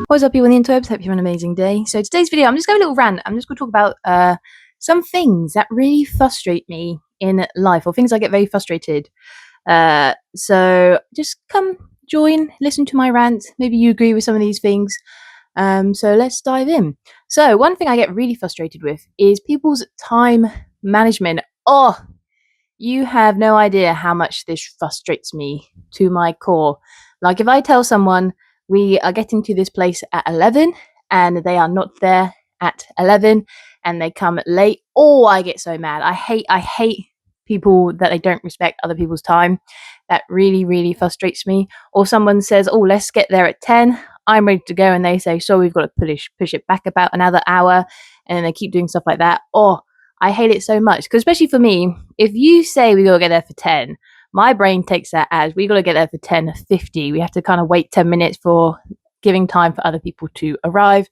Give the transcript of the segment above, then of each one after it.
What's up, people on the interwebs? Hope you're having an amazing day. So today's video, I'm just going to a little rant. I'm just going to talk about some things that really frustrate me in life, or things I get very frustrated. So just come join, listen to my rant. Maybe you agree with some of these things. So let's dive in. So one thing I get really frustrated with is people's time management. Oh, you have no idea how much this frustrates me to my core. Like if I tell someone we are getting to this place at 11 and they are not there at 11 and they come late, oh, I get so mad. I hate people that they don't respect other people's time. That really, really frustrates me. Or someone says, oh, let's get there at 10. I'm ready to go. And they say, so we've got to push it back about another hour. And then they keep doing stuff like that. Oh, I hate it so much, because especially for me, if you say we got to get there for 10, my brain takes that as we got to get there for 10:50. We have to kind of wait 10 minutes for giving time for other people to arrive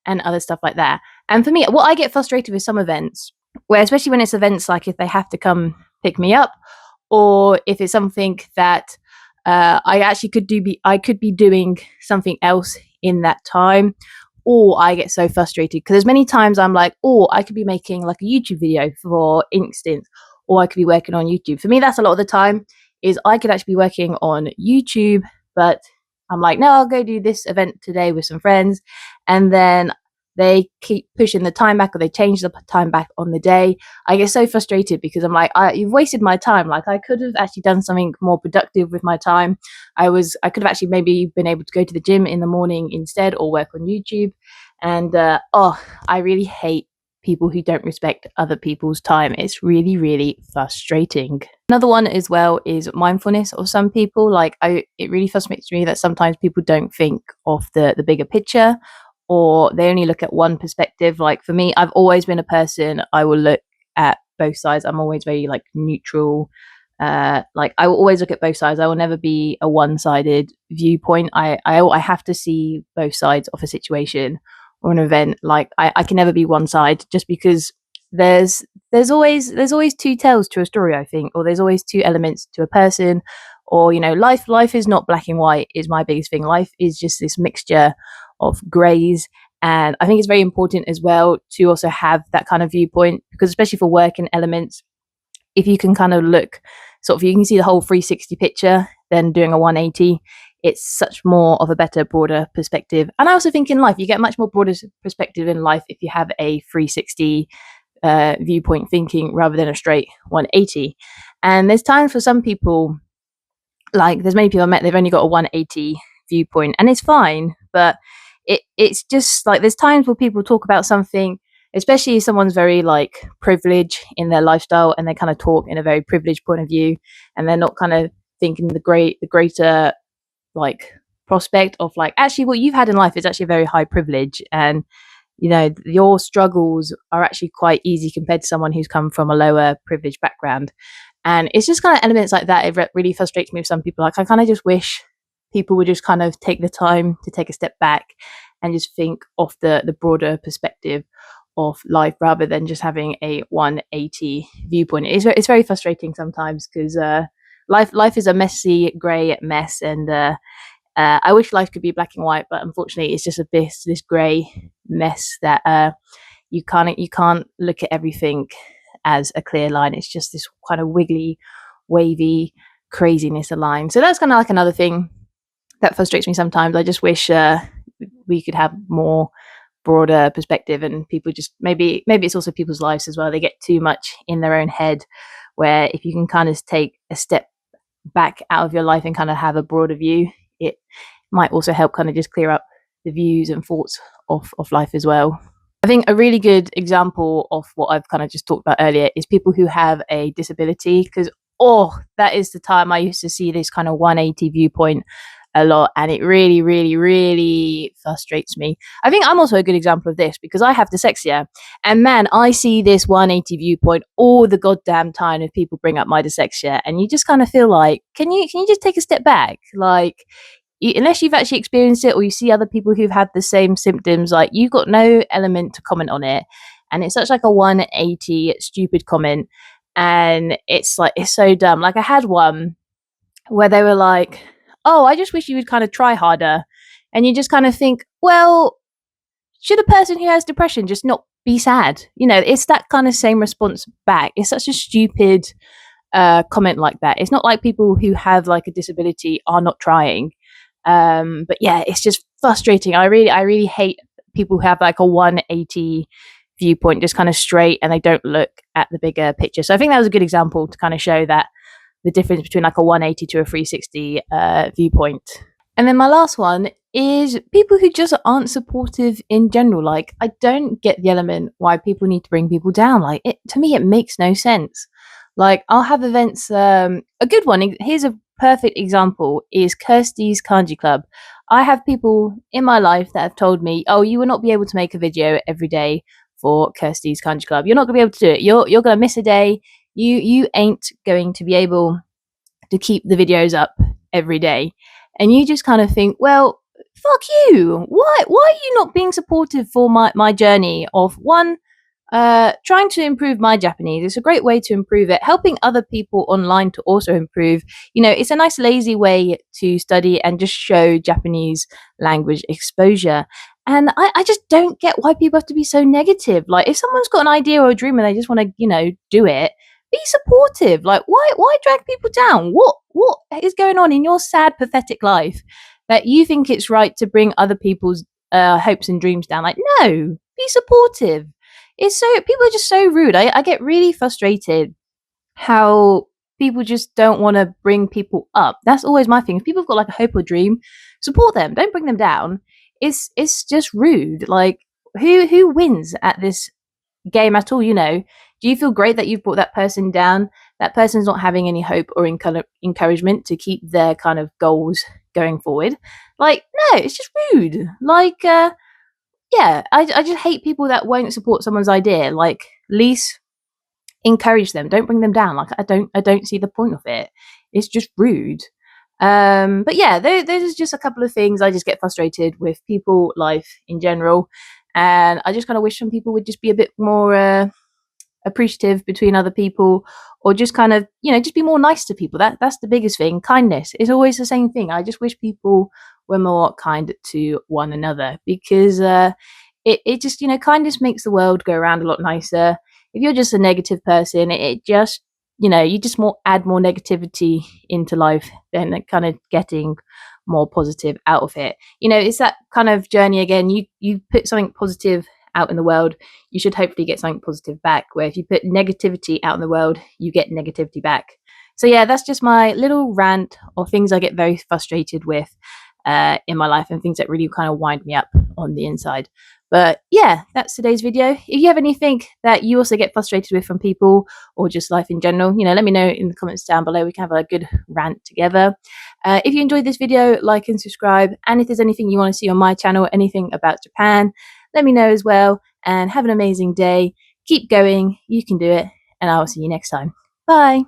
and other stuff like that. And for me, what I get frustrated with some events, where especially when it's events like if they have to come pick me up, or if it's something that I could be doing something else in that time. Or I get so frustrated because there's many times I'm like, oh, I could be making like a YouTube video, for instance, or I could be working on YouTube. For me, that's a lot of the time, is I could actually be working on YouTube, but I'm like, no, I'll go do this event today with some friends. And then they keep pushing the time back, or they change the time back on the day. I get so frustrated because I'm like, you've wasted my time. Like I could have actually done something more productive with my time. I could have actually maybe been able to go to the gym in the morning instead, or work on YouTube. And I really hate people who don't respect other people's time. It's really, really frustrating. Another one as well is mindfulness of some people. It really frustrates me that sometimes people don't think of the bigger picture, or they only look at one perspective. Like for me, I've always been a person, I will look at both sides. I'm always very like neutral. Like I will always look at both sides. I will never be a one-sided viewpoint. I have to see both sides of a situation or an event. Like I can never be one side, just because there's always two tales to a story, I think, or there's always two elements to a person. Or life is not black and white, is my biggest thing. Life is just this mixture of grays. And I think it's very important as well to also have that kind of viewpoint, because especially for work and elements, if you can kind of look you can see the whole 360 picture, then doing a 180, it's such more of a better, broader perspective. And I also think in life, you get much more broader perspective in life if you have a 360 viewpoint thinking rather than a straight 180. And there's times for some people, like there's many people I met, they've only got a 180 viewpoint, and it's fine, but it's just like there's times where people talk about something, especially if someone's very like privileged in their lifestyle, and they kind of talk in a very privileged point of view, and they're not kind of thinking the greater like prospect of like, actually what you've had in life is actually a very high privilege, and your struggles are actually quite easy compared to someone who's come from a lower privileged background. And it's just kind of elements like that. It really frustrates me with some people. Like I kind of just wish people would just kind of take the time to take a step back and just think of the broader perspective of life, rather than just having a 180 viewpoint. It's very frustrating sometimes, because life is a messy grey mess, and I wish life could be black and white, but unfortunately it's just this grey mess that you can't look at everything as a clear line. It's just this kind of wiggly, wavy craziness of line. So that's kind of like another thing that frustrates me sometimes. I just wish we could have more broader perspective, and people just maybe it's also people's lives as well. They get too much in their own head, where if you can kind of take a step back out of your life and kind of have a broader view, it might also help kind of just clear up the views and thoughts of life as well. I think a really good example of what I've kind of just talked about earlier is people who have a disability, because that is the time I used to see this kind of 180 viewpoint a lot, and it really, really, really frustrates me. I think I'm also a good example of this, because I have dyslexia, and man, I see this 180 viewpoint all the goddamn time if people bring up my dyslexia, and you just kind of feel like, can you just take a step back? Like, unless you've actually experienced it, or you see other people who've had the same symptoms, like you've got no element to comment on it, and it's such like a 180 stupid comment, and it's so dumb. Like I had one where they were like, oh, I just wish you would kind of try harder. And you just kind of think, well, should a person who has depression just not be sad? It's that kind of same response back. It's such a stupid comment like that. It's not like people who have like a disability are not trying. But yeah, it's just frustrating. I really hate people who have like a 180 viewpoint, just kind of straight, and they don't look at the bigger picture. So I think that was a good example to kind of show that the difference between like a 180 to a 360 viewpoint. And then my last one is people who just aren't supportive in general. Like, I don't get the element why people need to bring people down. Like, to me, it makes no sense. Like, I'll have events. A good one. Here's a perfect example: is Kirsty's Kanji Club. I have people in my life that have told me, "Oh, you will not be able to make a video every day for Kirsty's Kanji Club. You're not going to be able to do it. You're going to miss a day. You ain't going to be able to keep the videos up every day." And you just kind of think, well, fuck you. Why are you not being supportive for my journey of one, trying to improve my Japanese? It's a great way to improve it. Helping other people online to also improve. It's a nice lazy way to study and just show Japanese language exposure. And I just don't get why people have to be so negative. Like, if someone's got an idea or a dream and they just want to, do it, be supportive. Like, why drag people down? What is going on in your sad, pathetic life that you think it's right to bring other people's hopes and dreams down? Like, no, be supportive. People are just so rude. I get really frustrated how people just don't want to bring people up. That's always my thing. If people have got like a hope or dream, support them. Don't bring them down. It's just rude. Like, who wins at this game at all? Do you feel great that you've brought that person down? That person's not having any hope or encouragement to keep their kind of goals going forward. Like, no, it's just rude. Like, yeah, I just hate people that won't support someone's idea. Like, at least encourage them. Don't bring them down. Like, I don't see the point of it. It's just rude. But yeah, there's just a couple of things I just get frustrated with people life in general, and I just kind of wish some people would just be a bit more appreciative between other people, or just kind of just be more nice to people. That's the biggest thing. Kindness is always the same thing. I just wish people were more kind to one another, because it just kindness makes the world go around a lot nicer. If you're just a negative person, it just you just add more negativity into life than kind of getting more positive out of it. It's that kind of journey again. You put something positive out in the world, you should hopefully get something positive back. Where if you put negativity out in the world, you get negativity back. So yeah, that's just my little rant of things I get very frustrated with in my life, and things that really kind of wind me up on the inside. But yeah, that's today's video. If you have anything that you also get frustrated with from people, or just life in general, let me know in the comments down below. We can have a good rant together. If you enjoyed this video, like and subscribe. And if there's anything you want to see on my channel, anything about Japan, let me know as well. And have an amazing day. Keep going. You can do it. And I will see you next time. Bye.